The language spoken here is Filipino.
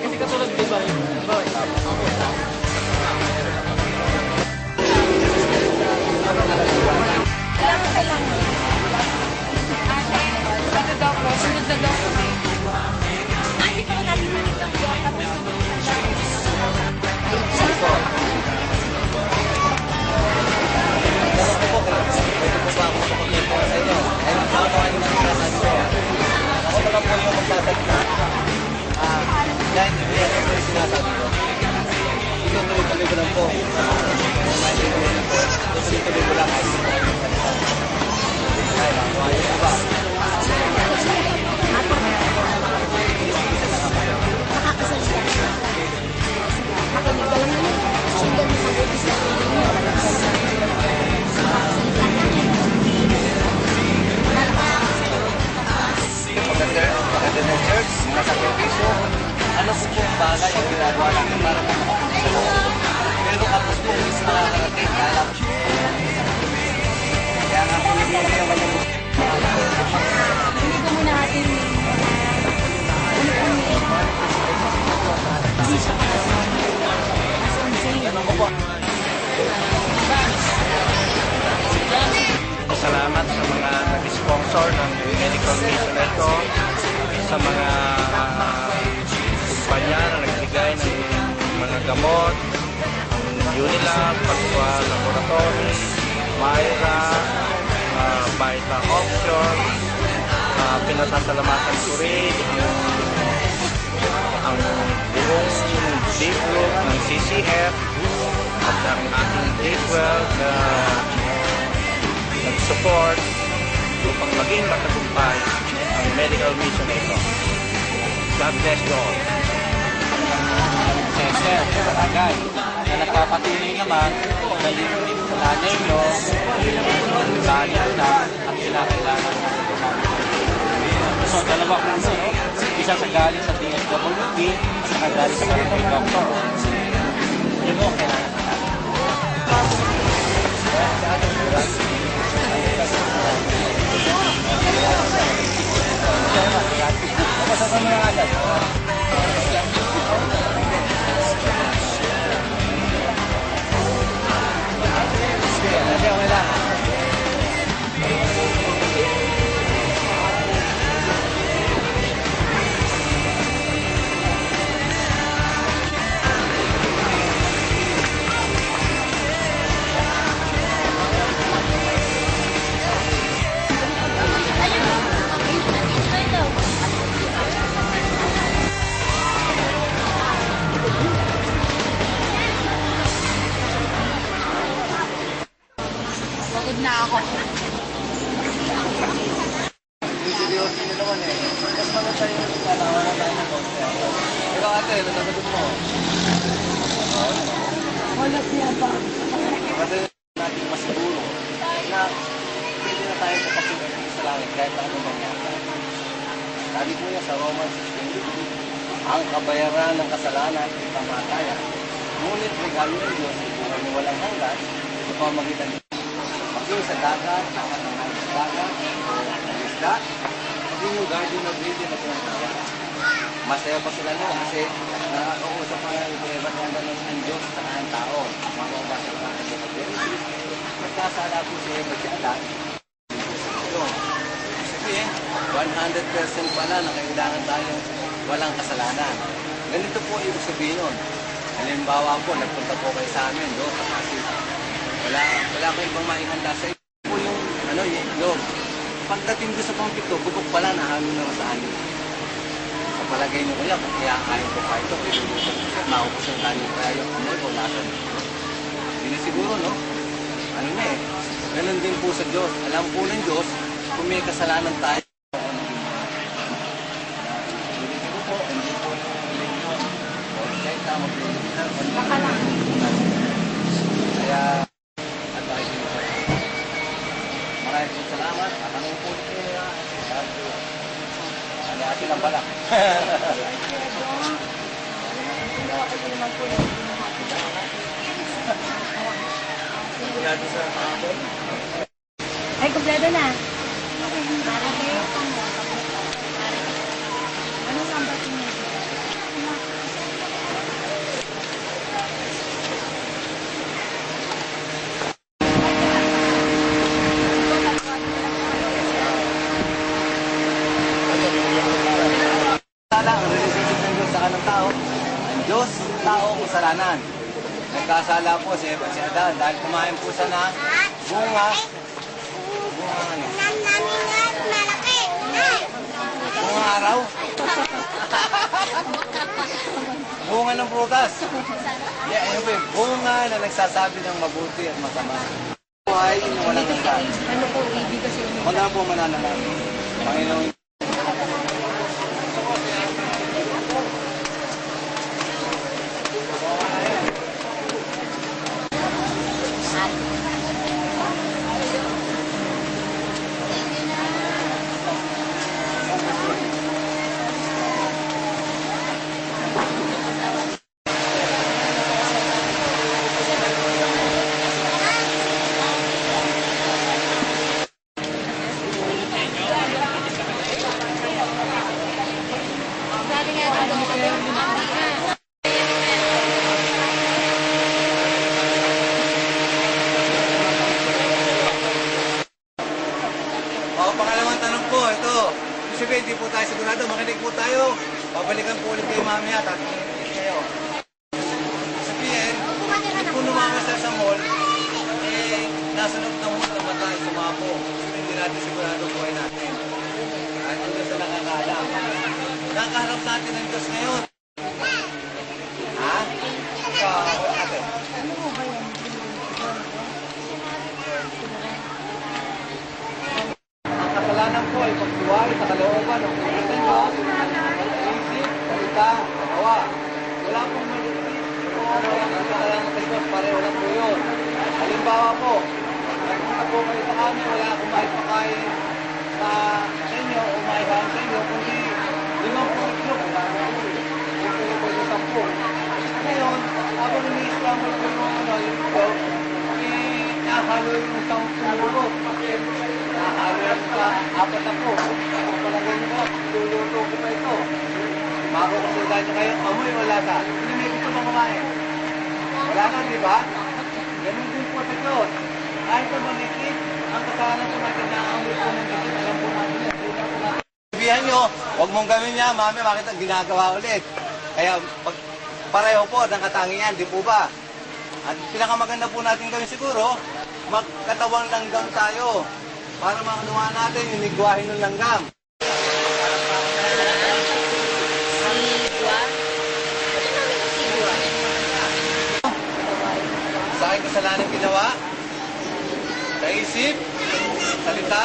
Kasi katulad diba, Alam mo kailangan. Ano daw po? Sunod na daw po. Ay, ito natin dito. Tapos sunod na daw. sige po. Ganun po po. Pwede po ba ako makapagpapit po sa inyo? Ay, nakakawa naman yung nasabi ko. Ako naman po yung magsasalita. Dahil hindi ako po yung sinasabi ko. Itutuloy-tuloy ko lang po. Tutuloy-tuloy ko lang. Ay, nakuha niyo po ba? Nakakasalita. Makinig ka lang naman. Sundan mo mabuti sa Pagdating ng church, nasa permiso, ano po po ang bagay ang ginagawa natin para makapunta sa Lord? Pero kapos po is makakarating, alam. Kaya nga po hindi naman yung hindi ko muna natin hindi siya ganun ko po. Salamat sa mga nag-sponsor ng medical mission na ito, sa mga kumpanya na nagbigay ng mga gamot, ang Unilab, Pagwa Laboratory, Myra, Vita Option, pinasasalamatan ko rin ang buong deep group ng CCF at ang ating D12 na nag-support upang maging matagumpay ang medical mission na ito. God bless you all. Sir, barangay, na nagpapatuloy naman na yung nanay nyo, ganyan na at kinakailangan ng so, dalawa puso, no? Isa sa galing sa DSWD at saka galing sa barangay doctor. Yun mo, kailangan na natin. Pasok mo na agad. Okay lang. pagod na ako. Seryoso nyo naman eh. Mas mga tayo yung kalawa na tayo ng konti. Pero ate, nanagot mo. Wala siya ba? Kasi natin masiguro na pwede na tayo kapasunan sa langit kahit na ano mangyari. Sabi ko niya sa Romans 16, ang kabayaran ng kasalanan ay kamatayan. Ngunit regalo ng Diyos ay buhay na walang hanggan sa pamamagitan ng maging sa dagat, ang dagat, ang isda, maging yung guardian of reading na pinagkaya. Masaya pa sila no kasi nakakausap pa nga yung iba't handa ng Diyos sa kanang tao. Mga basa pa ng Book of Genesis. Magkasala po siya yung magsialat. Sabihin, 100% pala na kailangan tayong walang kasalanan. Ganito po ibig sabihin nun. Halimbawa po, nagpunta po kayo sa amin do sa Pasig. Wala kayong ibang maihanda sa iyo. Po yung, yung loob. Pagdating doon sa pangpito, bubog pala na amin na sa amin. Sa palagay niyo kuya, kung kaya kain ko pa ito, maupos yung kanin kaya yung amoy o lasa nito. Hindi na siguro, no? Ano na eh. Ganun din po sa Diyos. Alam po ng Diyos, kung may kasalanan tayo, kaya advice nyo po. Maraming po salamat. At ang upulit nyo nila, atin ang balak. Ay, kumpleto na. Anong number Diyos, tao, kasalanan. Nagkasala po si Eva si Adan dahil kumain po siya ng bunga. Bunga ano? Bunga araw. Bunga ng prutas. Yeah, ayun po yung bunga na nagsasabi ng mabuti at masama. Buhay na walang hanggan. Ano po, ibig kasi Wala po mananalangin. Panginoon. sabi nga dito, hindi na. Pangalawang tanong po, ito. Sige, hindi po tayo sigurado. Makinig po tayo. Babalikan po ulit kayo mamaya. Tatanungin kayo. Sabihin, hindi po numamasal sa mall, nasa loob ng mall, namatay, sumapo. Hindi natin sigurado buhay natin. At ang Diyos na nakakaalam. Nakaharap natin ang Diyos ngayon. Ha? Wala natin. Ang kasalanan po ay pagduway sa kalooban ng pulitan nyo, isip, salita, gawa. Wala pong maligpit. Walang kasalanan sa Diyos, pareho lang po yun. Halimbawa po, nagpunta po kayo sa amin, wala akong maipakain sa inyo o maihahan sa inyo, kundi 5 itlog. Yung po yung 10. Ngayon, habang ini-scramble po yung yung itlog, nahalo yung 10 lulot. Nahalo yung sa 4 po. Kung palagay nyo po, luluto ko pa ito. Makakusundan nyo kayo, amoy wala ka. Hindi may gusto ba kumain? Wala ka, di ba? Ganun din po sa Diyos. Kahit po manikit, ang kasalanan po natin na amoy po ng Diyos, alam po natin yan. Sabihan nyo, huwag mong gawin niya, mami, makita ginagawa ulit. Kaya pareho po ng katangian, di po ba? At pinakamaganda po natin gawin siguro, magkatawang langgam tayo para makanuha natin yung ligwahin ng langgam. Sa aking kasalanan ginawa, sa isip, salita,